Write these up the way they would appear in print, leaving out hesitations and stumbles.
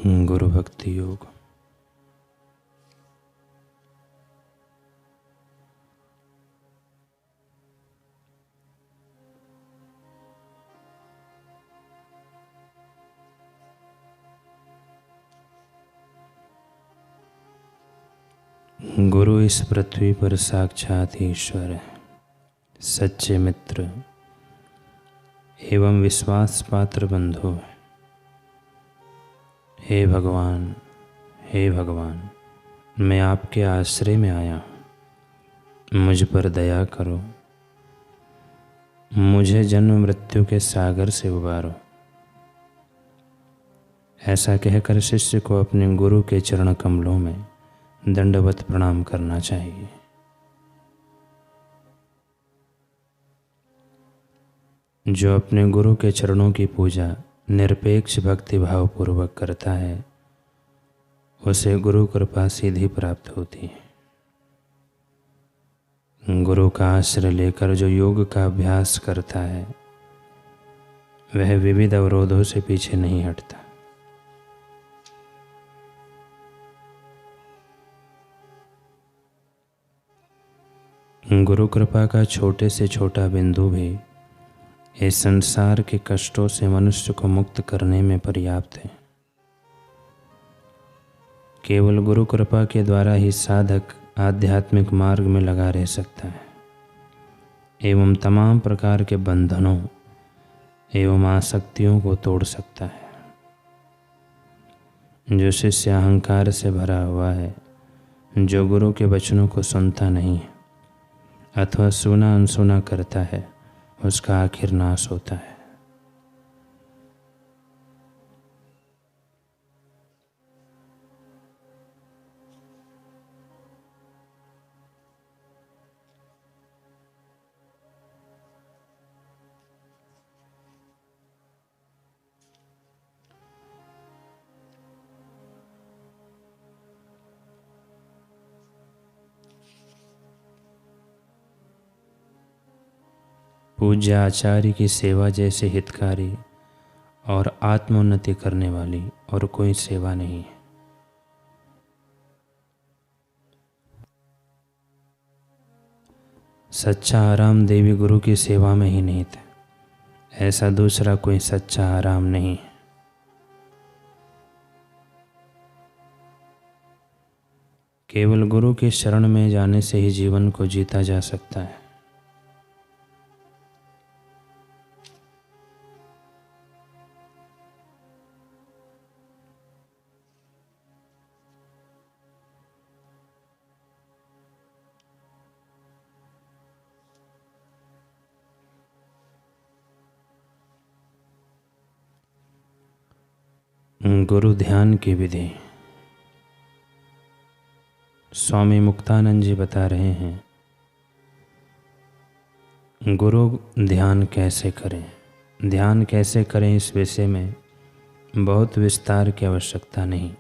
गुरु भक्ति योग। गुरु इस पृथ्वी पर साक्षात ईश्वर है, सच्चे मित्र एवं विश्वास पात्र बंधु है। हे भगवान, हे भगवान, मैं आपके आश्रय में आया हूँ, मुझ पर दया करो, मुझे जन्म मृत्यु के सागर से उबारो। ऐसा कहकर शिष्य को अपने गुरु के चरण कमलों में दंडवत प्रणाम करना चाहिए। जो अपने गुरु के चरणों की पूजा निरपेक्ष भक्ति भाव पूर्वक करता है, उसे गुरु कृपा सीधी प्राप्त होती है। गुरु का आश्रय लेकर जो योग का अभ्यास करता है, वह विविध अवरोधों से पीछे नहीं हटता। गुरु कृपा का छोटे से छोटा बिंदु भी इस संसार के कष्टों से मनुष्य को मुक्त करने में पर्याप्त है। केवल गुरु कृपा के द्वारा ही साधक आध्यात्मिक मार्ग में लगा रह सकता है एवं तमाम प्रकार के बंधनों एवं आसक्तियों को तोड़ सकता है। जो शिष्य अहंकार से भरा हुआ है, जो गुरु के वचनों को सुनता नहीं है अथवा सुना अनसुना करता है, उसका आखिर नाश होता है। पूज्य आचार्य की सेवा जैसे हितकारी और आत्मोन्नति करने वाली और कोई सेवा नहीं है। सच्चा आराम देवी गुरु की सेवा में ही निहित है, ऐसा दूसरा कोई सच्चा आराम नहीं है। केवल गुरु के शरण में जाने से ही जीवन को जीता जा सकता है। गुरु ध्यान की विधि। स्वामी मुक्तानंद जी बता रहे हैं, गुरु ध्यान कैसे करें। ध्यान कैसे करें इस विषय में बहुत विस्तार की आवश्यकता नहीं।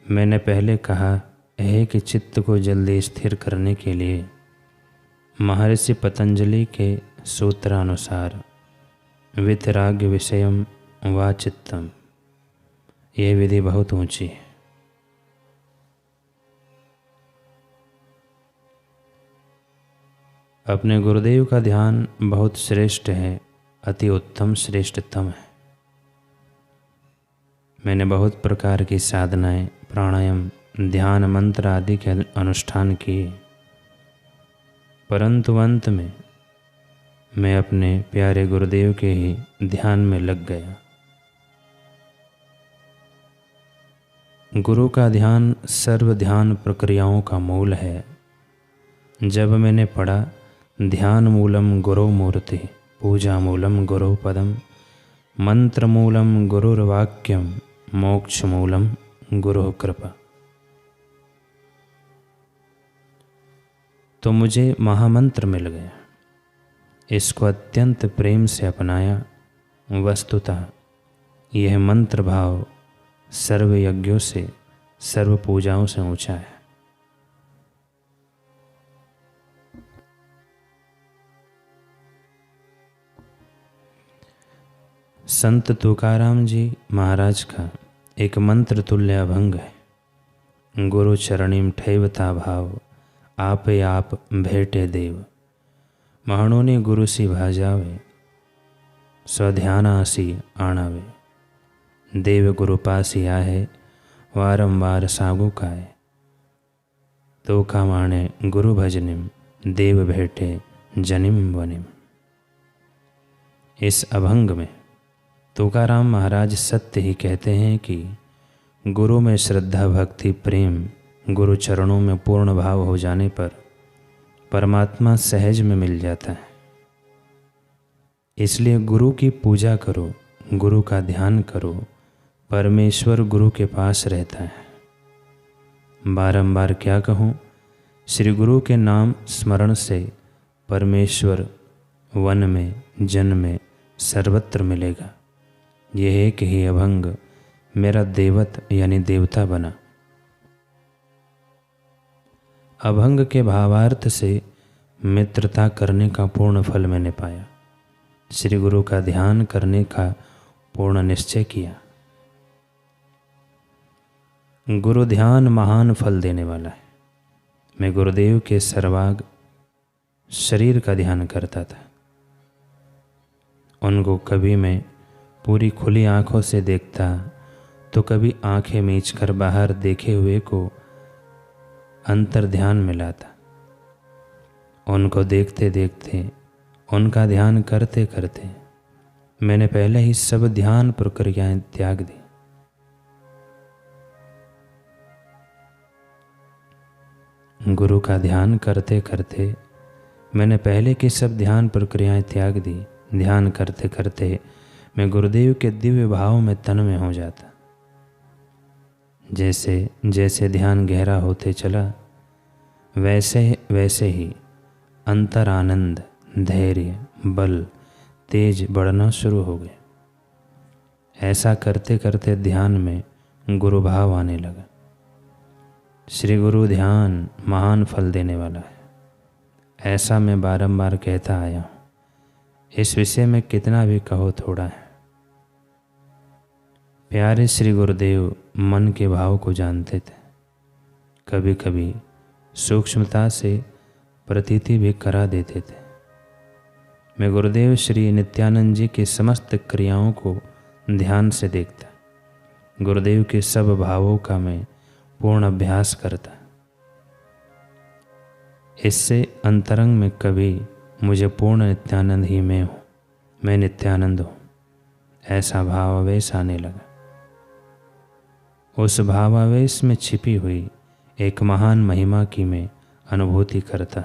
मैंने पहले कहा है कि चित्त को जल्दी स्थिर करने के लिए महर्षि पतंजलि के सूत्रानुसार वितराग्य विषयम वा चित्तम, यह विधि बहुत ऊंची है। अपने गुरुदेव का ध्यान बहुत श्रेष्ठ है, अति उत्तम श्रेष्ठतम है। मैंने बहुत प्रकार की साधनाएं, प्राणायाम, ध्यान, मंत्र आदि के अनुष्ठान किए, परंतु अंत में मैं अपने प्यारे गुरुदेव के ही ध्यान में लग गया। गुरु का ध्यान सर्व ध्यान प्रक्रियाओं का मूल है। जब मैंने पढ़ा ध्यान मूलम गुरु मूर्ति, पूजा मूलम गुरु पदम, मंत्र मूलम गुरुर्वाक्यम, मोक्ष मूलम गुरु कृपा, तो मुझे महामंत्र मिल गया। इसको अत्यंत प्रेम से अपनाया। वस्तुतः यह मंत्र भाव सर्व यज्ञों से, सर्व पूजाओं से ऊंचा है। संत तुकाराम जी महाराज का एक मंत्र तुल्य अभंग है। गुरु चरणिम ठेवता भाव, आपे आप भेटे देव। महाणोनी गुरु सी भाजावे, स्वध्यानासी आणावे। देव गुरु पासी आहे, वारंवार सागु काए। तो का माणे गुरु भजनिम, देव भेटे जनिम वनिम। इस अभंग में तुकाराम महाराज सत्य ही कहते हैं कि गुरु में श्रद्धा भक्ति प्रेम, गुरु चरणों में पूर्ण भाव हो जाने पर परमात्मा सहज में मिल जाता है। इसलिए गुरु की पूजा करो, गुरु का ध्यान करो, परमेश्वर गुरु के पास रहता है। बारंबार क्या कहूँ, श्री गुरु के नाम स्मरण से परमेश्वर वन में जन में सर्वत्र मिलेगा। यह एक ही अभंग मेरा देवत यानी देवता बना। अभंग के भावार्थ से मित्रता करने का पूर्ण फल मैंने पाया, श्री गुरु का ध्यान करने का पूर्ण निश्चय किया। गुरु ध्यान महान फल देने वाला है। मैं गुरुदेव के सर्वांग शरीर का ध्यान करता था। उनको कभी मैं पूरी खुली आंखों से देखता तो कभी आंखें मीचकर बाहर देखे हुए को अंतर ध्यान मिलाता। उनको देखते देखते, उनका ध्यान करते करते मैंने पहले ही सब ध्यान प्रक्रियाएं त्याग दी। गुरु का ध्यान करते करते मैंने पहले की सब ध्यान प्रक्रियाएं त्याग दी। ध्यान करते करते मैं गुरुदेव के दिव्य भाव में तन्मय हो जाता। जैसे जैसे ध्यान गहरा होते चला, वैसे वैसे ही अंतर आनंद, धैर्य, बल, तेज बढ़ना शुरू हो गए। ऐसा करते करते ध्यान में गुरु भाव आने लगा। श्री गुरु ध्यान महान फल देने वाला है, ऐसा मैं बारंबार कहता आया हूँ। इस विषय में कितना भी कहो थोड़ा है। प्यारे श्री गुरुदेव मन के भाव को जानते थे। कभी कभी सूक्ष्मता से प्रतीति भी करा देते थे। मैं गुरुदेव श्री नित्यानंद जी के समस्त क्रियाओं को ध्यान से देखता। गुरुदेव के सब भावों का मैं पूर्ण अभ्यास करता। इससे अंतरंग में कभी मुझे पूर्ण नित्यानंद ही मैं हूँ, मैं नित्यानंद हूँ, ऐसा भावावेश आने लगा। उस भावावेश में छिपी हुई एक महान महिमा की मैं अनुभूति करता।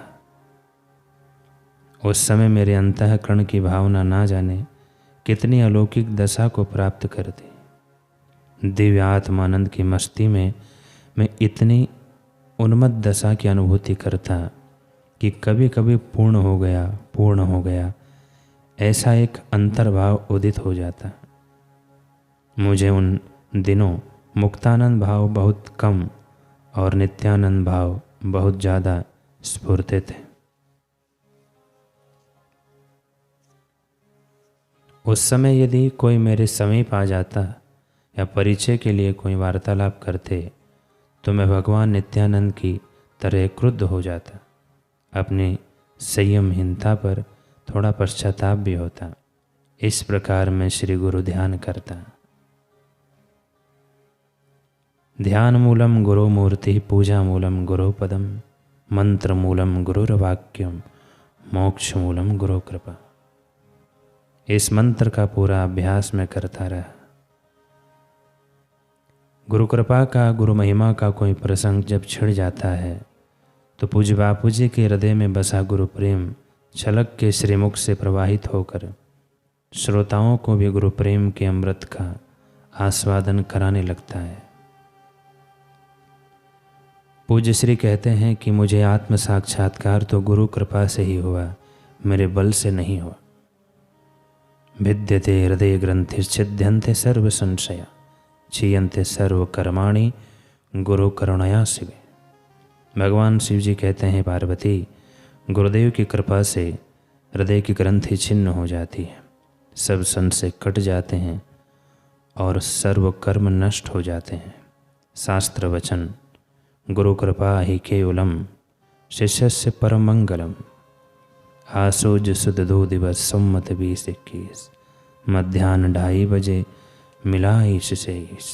उस समय मेरे अंतःकरण की भावना ना जाने कितनी अलौकिक दशा को प्राप्त करती। दिव्य आत्मानंद की मस्ती में मैं इतनी उन्मत्त दशा की अनुभूति करता कि कभी कभी पूर्ण हो गया ऐसा एक अंतर्भाव उदित हो जाता। मुझे उन दिनों मुक्तानंद भाव बहुत कम और नित्यानंद भाव बहुत ज़्यादा स्फुरते थे। उस समय यदि कोई मेरे समीप आ जाता या परिचय के लिए कोई वार्तालाप करते तो मैं भगवान नित्यानंद की तरह क्रुद्ध हो जाता। अपनी संयमहीनता पर थोड़ा पश्चाताप भी होता। इस प्रकार मैं श्री गुरु ध्यान करता। ध्यान मूलम गुरु मूर्ति, पूजा मूलम गुरु पदम, मंत्र मूलम गुरुर्वाक्यम, मोक्ष मूलम गुरु कृपा। इस मंत्र का पूरा अभ्यास मैं करता रहा। गुरु कृपा का, गुरु महिमा का कोई प्रसंग जब छिड़ जाता है तो पूज्य बापू जी के हृदय में बसा गुरु प्रेम छलक के श्रीमुख से प्रवाहित होकर श्रोताओं को भी गुरु प्रेम के अमृत का आस्वादन कराने लगता है। पूज्य श्री कहते हैं कि मुझे आत्म साक्षात्कार तो गुरु कृपा से ही हुआ, मेरे बल से नहीं हुआ। भिद्यते हृदय ग्रंथि छिद्यन्ते सर्व संशया, क्षीयन्ते सर्व कर्माणि गुरु करुणया शिवे। भगवान शिव जी कहते हैं, पार्वती, गुरुदेव की कृपा से हृदय की ग्रंथि छिन्न हो जाती है, सब संशय कट जाते हैं और सर्व कर्म नष्ट हो जाते हैं। शास्त्र वचन गुरु कृपा ही केवलम शिष्यस्य परम मंगलम। आसोज सुद 2 दिवस सम्मत 2021 मध्याह्न 2:30 बजे मिला ईश से ईश।